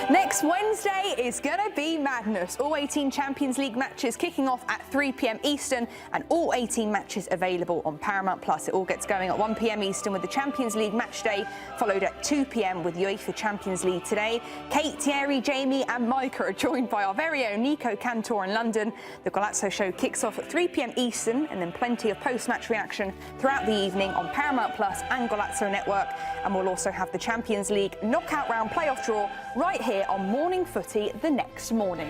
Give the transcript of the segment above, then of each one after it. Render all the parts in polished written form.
Next Wednesday is going to be madness. All 18 Champions League matches kicking off at 3 p.m. Eastern and all 18 matches available on Paramount+. It all gets going at 1 p.m. Eastern with the Champions League match day, followed at 2 p.m. with UEFA Champions League today. Kate, Thierry, Jamie and Micah are joined by our very own Nico Cantor in London. The Golazo show kicks off at 3 p.m. Eastern and then plenty of post-match reaction throughout the evening on Paramount+ and Golazo Network. And we'll also have the Champions League knockout round playoff draw right here on Morning Footy the next morning.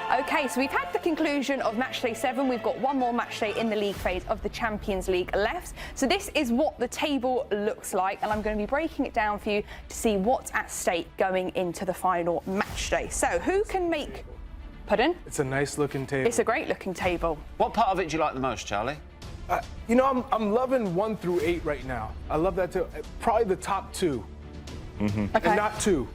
OK, so we've had the conclusion of Matchday 7. We've got one more matchday in the league phase of the Champions League left. So this is what the table looks like, and I'm going to be breaking it down for you to see what's at stake going into the final matchday. So who can make... Pardon? It's a nice looking table. It's a great looking table. What part of it do you like the most, Charlie? You know, I'm loving 1 through 8 right now. I love that too. Probably the top 2. Okay. And not 2.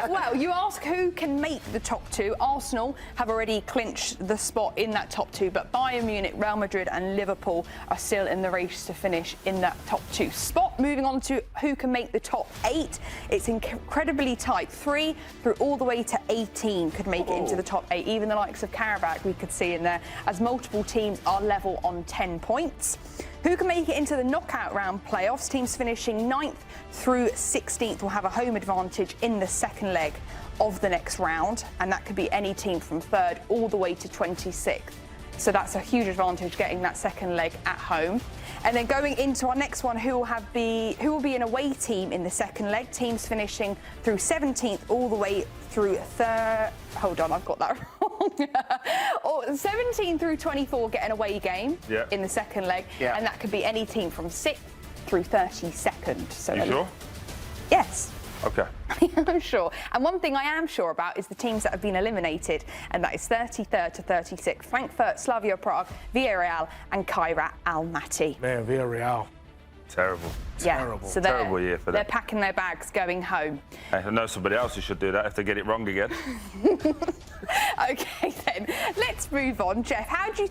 Well, you ask who can make the top 2. Arsenal have already clinched the spot in that top 2, but Bayern Munich, Real Madrid and Liverpool are still in the race to finish in that top 2 spot. Moving on to who can make the top 8. It's incredibly tight. 3 through all the way to 18 could make it into the top 8. Even the likes of Carabao we could see in there, as multiple teams are level on 10 points. Who can make it into the knockout round playoffs? Teams finishing 9th through 16th will have a home advantage in the second leg of the next round, and that could be any team from 3rd all the way to 26th. So that's a huge advantage getting that second leg at home. And then going into our next one, who will be an away team in the second leg? Teams finishing through 17th all the way through 3rd. Hold on, I've got that wrong. 17 through 24 get an away game in the second leg, and that could be any team from 6th through 32nd. So you sure? Yes. Okay. I'm sure. And one thing I am sure about is the teams that have been eliminated, and that is 33rd to 36th. Frankfurt, Slavia Prague, Villarreal and Kairat Almaty. Man, Villarreal. Terrible. Yeah. Terrible. So Terrible year for them. They're packing their bags going home. Hey, I know somebody else who should do that if they get it wrong again. OK then, let's move on. Geoff, how do you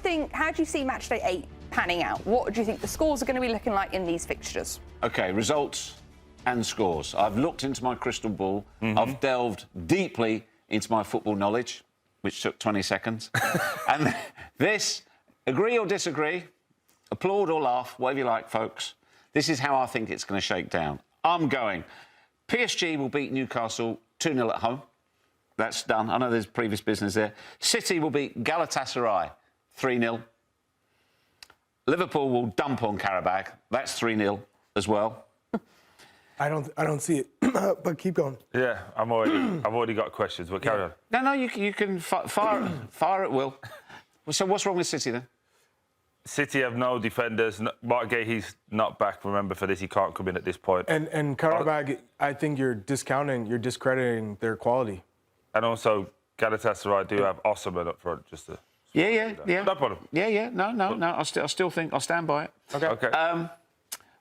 see Matchday 8 panning out? What do you think the scores are going to be looking like in these fixtures? OK, results and scores. I've looked into my crystal ball. I've delved deeply into my football knowledge, which took 20 seconds. And this, agree or disagree, applaud or laugh, whatever you like, folks. This is how I think it's going to shake down. I'm going. PSG will beat Newcastle 2-0 at home. That's done. I know there's previous business there. City will beat Galatasaray 3-0. Liverpool will dump on Carabao. That's 3-0 as well. I don't see it, but keep going. Yeah, I've already got questions, but carry on. No, you can fire at will. So what's wrong with City then? City have no defenders. Mark Gay, he's not back, remember, for this. He can't come in at this point. And Carabao, I think you're discrediting their quality. And also, Galatasaray do have Osman up front, just to... Yeah. No problem. Yeah. No. I still think I'll stand by it. Okay.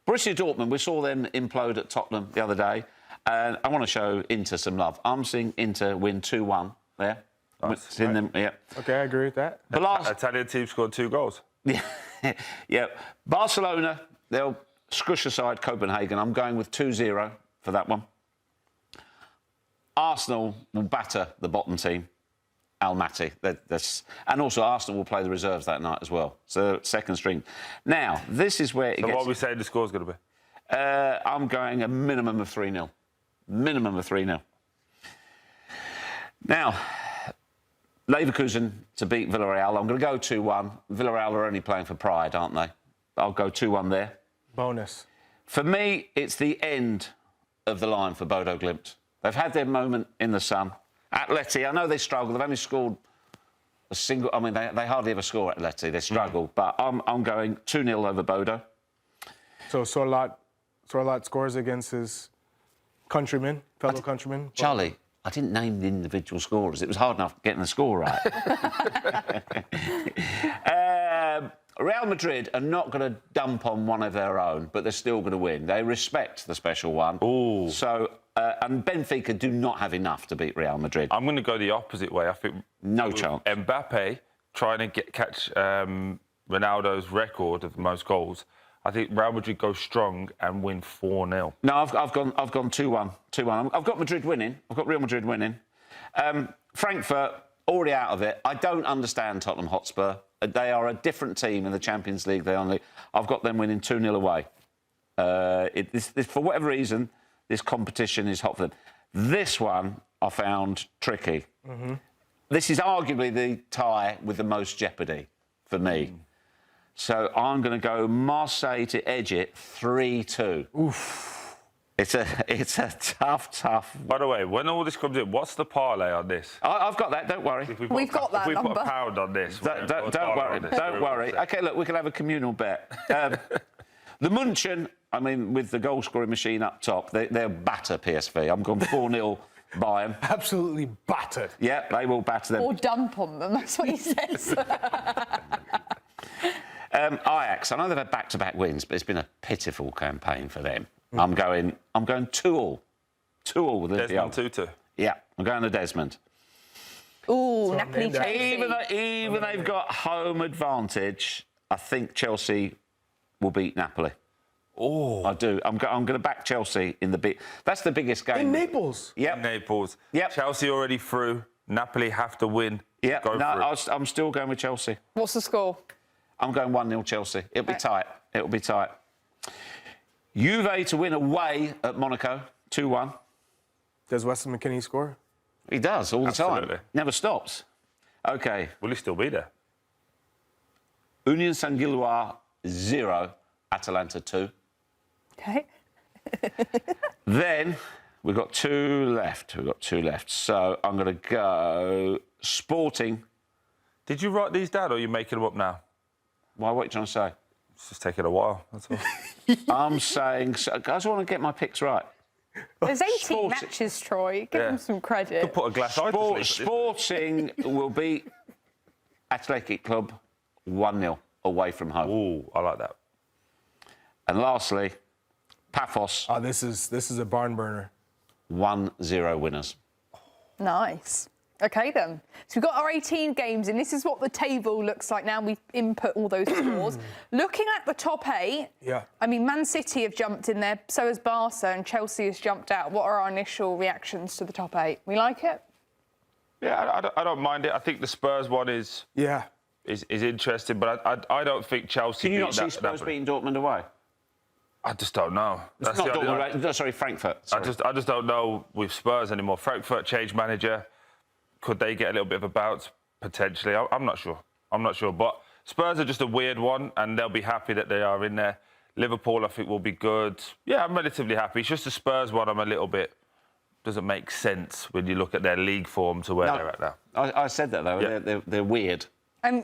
Borussia Dortmund, we saw them implode at Tottenham the other day. And I want to show Inter some love. I'm seeing Inter win 2-1 there. Nice. Them, yeah. Okay, I agree with that. The last... Italian team scored 2 goals. Yeah. Barcelona, they'll scrush aside Copenhagen. I'm going with 2-0 for that one. Arsenal will batter the bottom team, Almaty. And also Arsenal will play the reserves that night as well. So second string. Now, this is where it gets... So what are we saying the score's going to be? I'm going a minimum of 3-0. Minimum of 3-0. Now, Leverkusen to beat Villarreal. I'm going to go 2-1. Villarreal are only playing for pride, aren't they? I'll go 2-1 there. Bonus. For me, it's the end of the line for Bodo Glimt. They've had their moment in the sun. Atleti, I know they struggle. They've only scored a single... I mean, they hardly ever score at Atleti. They struggle. But I'm going 2-0 over Bodo. So Sorloth scores against his countrymen, fellow countrymen. Charlie, I didn't name the individual scorers. It was hard enough getting the score right. Real Madrid are not going to dump on one of their own, but they're still going to win. They respect the special one. Ooh. So, and Benfica do not have enough to beat Real Madrid. I'm going to go the opposite way. I think... No chance. Mbappe trying to catch Ronaldo's record of the most goals. I think Real Madrid go strong and win 4-0. No, I've gone 2-1. 2-1. I've got Madrid winning. I've got Real Madrid winning. Frankfurt, already out of it. I don't understand Tottenham Hotspur. They are a different team in the Champions League. I've got them winning 2-0 away. For whatever reason, this competition is hot for them. This one I found tricky. Mm-hmm. This is arguably the tie with the most jeopardy for me. So I'm going to go Marseille to edge it 3-2. Oof. It's a tough. By the way, when all this comes in, what's the parlay on this? I've got that. Don't worry. We've got that If we number. put £1 on this, Don't worry. Don't worry. OK, look, we can have a communal bet. The Munchen, I mean, with the goal-scoring machine up top, they'll batter PSV. I'm going 4-0 by them. Absolutely battered. Yeah, they will batter them. Or dump on them, that's what he says. Ajax, I know they've had back-to-back wins, but it's been a pitiful campaign for them. I'm going 2-2. 2-2 with Desmond Tutu. Yeah, I'm going to Desmond. Ooh, Napoli Chelsea. Even they've got home advantage, I think Chelsea will beat Napoli. Oh, I do. I'm going to back Chelsea in the big. That's the biggest game. In Naples. Yep. Naples. Yep. Chelsea already through. Napoli have to win. Yeah. Go through. I'm still going with Chelsea. What's the score? I'm going 1-0 Chelsea. It'll be tight. It'll be tight. Juve to win away at Monaco, 2-1. Does Weston McKennie score? He does all the Absolutely. time. Never stops. OK. Will he still be there? Union Saint-Gilloise 0, Atalanta 2. OK. Then we've got 2 left. So I'm going to go Sporting. Did you write these down or are you making them up now? Why? What are you trying to say? It's just taking a while, that's all. I'm saying... I just want to get my picks right. There's 18 Sporting. matches, Troy. Give them some credit. Could put a glass eye to sleep. Sporting will beat Athletic Club 1-0 away from home. Ooh, I like that. And lastly, Paphos, Oh, this is a barn burner. 1-0 winners. Nice. OK, then. So we've got our 18 games, and this is what the table looks like now. We've input all those scores. Looking at the top 8, Yeah. I mean, Man City have jumped in there, so has Barca, and Chelsea has jumped out. What are our initial reactions to the top 8? We like it? Yeah, I don't mind it. I think the Spurs one is interesting, but I don't think Chelsea Can you beat not see that Spurs Napoli. beating Dortmund away? I just don't know. It's not Dortmund, right? Sorry, Frankfurt. Sorry. I just don't know with Spurs anymore. Frankfurt changed manager. Could they get a little bit of a bounce? Potentially. I'm not sure. But Spurs are just a weird one, and they'll be happy that they are in there. Liverpool, I think, will be good. Yeah, I'm relatively happy. It's just the Spurs one I'm a little bit... Doesn't make sense when you look at their league form to where they're at now. I said that, though. Yeah. They're weird.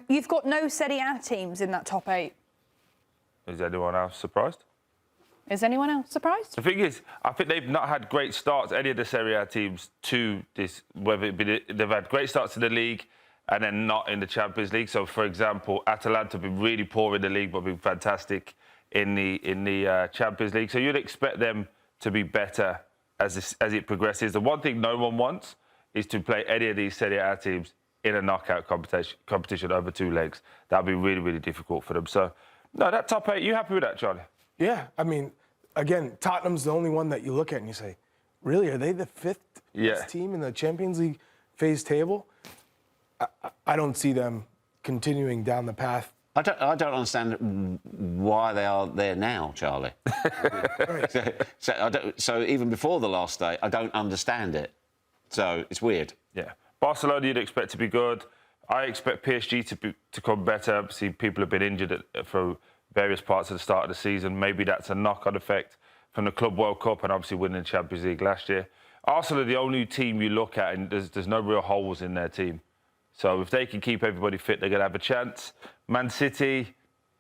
You've got no Serie A teams in that top 8. Is anyone else surprised? Is anyone else surprised? The thing is, I think they've not had great starts, any of the Serie A teams, to this. Whether it be they've had great starts in the league and then not in the Champions League. So, for example, Atalanta have been really poor in the league, but been fantastic in the Champions League. So you'd expect them to be better as it progresses. The one thing no one wants is to play any of these Serie A teams in a knockout competition over 2 legs. That'd be really, really difficult for them. So, no, that top 8. You happy with that, Charlie? Yeah, I mean, again, Tottenham's the only one that you look at and you say, really, are they the 5th best team in the Champions League phase table? I don't see them continuing down the path. I don't understand why they are there now, Charlie. So even before the last day, I don't understand it. So it's weird. Yeah. Barcelona, you'd expect to be good. I expect PSG to come better. Obviously, people have been injured for various parts of the start of the season. Maybe that's a knock-on effect from the Club World Cup and obviously winning the Champions League last year. Arsenal are the only team you look at and there's no real holes in their team. So if they can keep everybody fit, they're going to have a chance. Man City,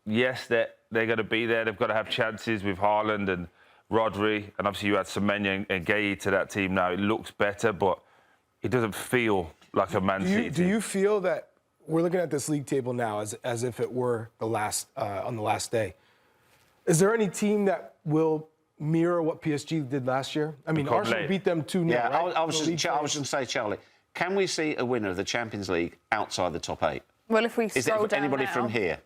yes, they're going to be there. They've got to have chances with Haaland and Rodri. And obviously you add Semenya and Gueye to that team now. It looks better, but it doesn't feel like a Man City team. Do you feel that we're looking at this league table now as if it were the last on the last day? Is there any team that will mirror what PSG did last year? I mean, Arsenal beat them 2-0. Yeah, right? I was just going to say, Charlie, can we see a winner of the Champions League outside the top 8? Well, if we Is scroll there down anybody now, from here?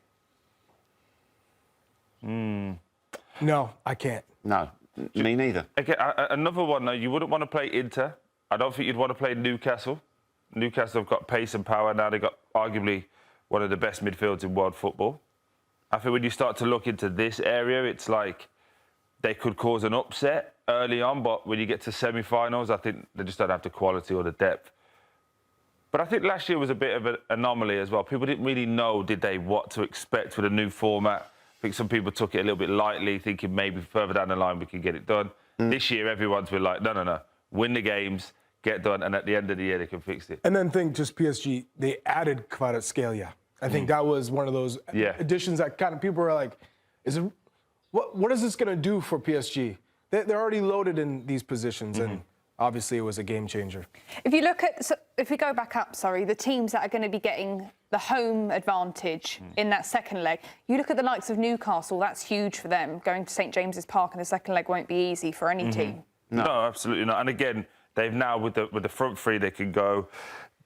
No, I can't. No, me neither. Again, another one, though, you wouldn't want to play Inter. I don't think you'd want to play Newcastle. Newcastle have got pace and power now. They've got arguably one of the best midfields in world football. I think when you start to look into this area, it's like they could cause an upset early on, but when you get to semi-finals, I think they just don't have the quality or the depth. But I think last year was a bit of an anomaly as well. People didn't really know, did they, what to expect with a new format. I think some people took it a little bit lightly, thinking maybe further down the line we can get it done. This year, everyone's been like, no, win the games, get done, and at the end of the year, they can fix it. And then just PSG, they added Kvaratskhelia. I think that was one of those additions that kind of people were like, what is this going to do for PSG? They're already loaded in these positions, and obviously it was a game changer. If you look at, if we go back up, the teams that are going to be getting the home advantage in that second leg, you look at the likes of Newcastle, that's huge for them. Going to St James's Park in the second leg won't be easy for any team. No, absolutely not. And again, they've now, with the front three, they can go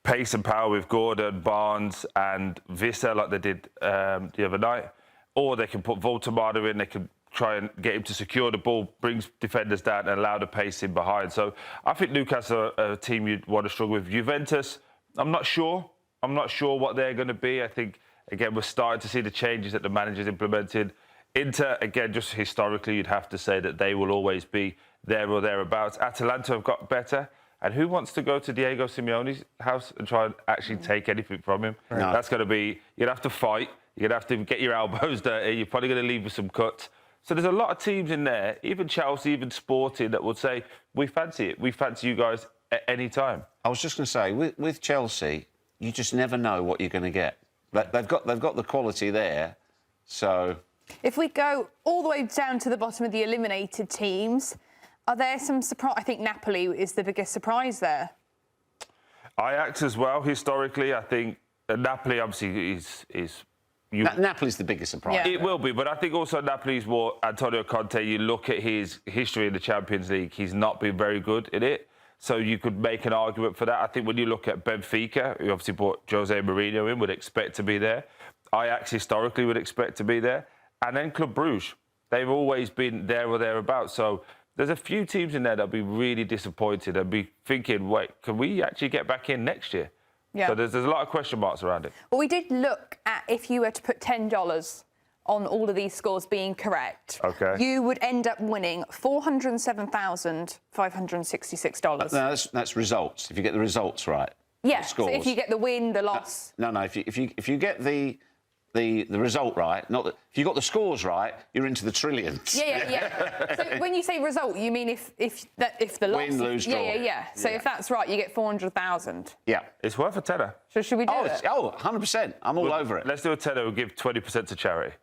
pace and power with Gordon, Barnes and Vissa like they did the other night. Or they can put Voltemada in, they can try and get him to secure the ball, brings defenders down and allow the pace in behind. So I think Newcastle are a team you'd want to struggle with. Juventus, I'm not sure. I'm not sure what they're going to be. I think, again, we're starting to see the changes that the manager's implemented. Inter, again, just historically, you'd have to say that they will always be there or thereabouts. Atalanta have got better. And who wants to go to Diego Simeone's house and try and actually take anything from him? No. That's going to be, you'd have to fight. You're going to have to get your elbows dirty. You're probably going to leave with some cuts. So there's a lot of teams in there, even Chelsea, even Sporting, that would say, we fancy it. We fancy you guys at any time. I was just going to say, with Chelsea, you just never know what you're going to get. They've got the quality there, so... If we go all the way down to the bottom of the eliminated teams, are there some surprise? I think Napoli is the biggest surprise there. Ajax as well, historically. I think Napoli obviously is Napoli's the biggest surprise. Yeah. It will be, but I think also Napoli's more Antonio Conte. You look at his history in the Champions League, he's not been very good in it. So you could make an argument for that. I think when you look at Benfica, who obviously brought Jose Mourinho in, would expect to be there. Ajax historically would expect to be there. And then Club Brugge. They've always been there or thereabouts. So there's a few teams in there that'll be really disappointed and be thinking, wait, can we actually get back in next year? Yeah. So there's a lot of question marks around it. Well, we did look at if you were to put $10 on all of these scores being correct, you would end up winning $407,566. No, that's results. If you get the results right. Yeah. So if you get the win, the loss. No. If you get the result right, not that if you got the scores right, you're into the trillions. Yeah. So when you say result, you mean if the loss, win, lose, draw. Yeah. So if that's right, you get 400,000. Yeah, it's worth a tenner. So should we do it? 100%. I'm all over it. Let's do a tenner. We'll give 20% to charity.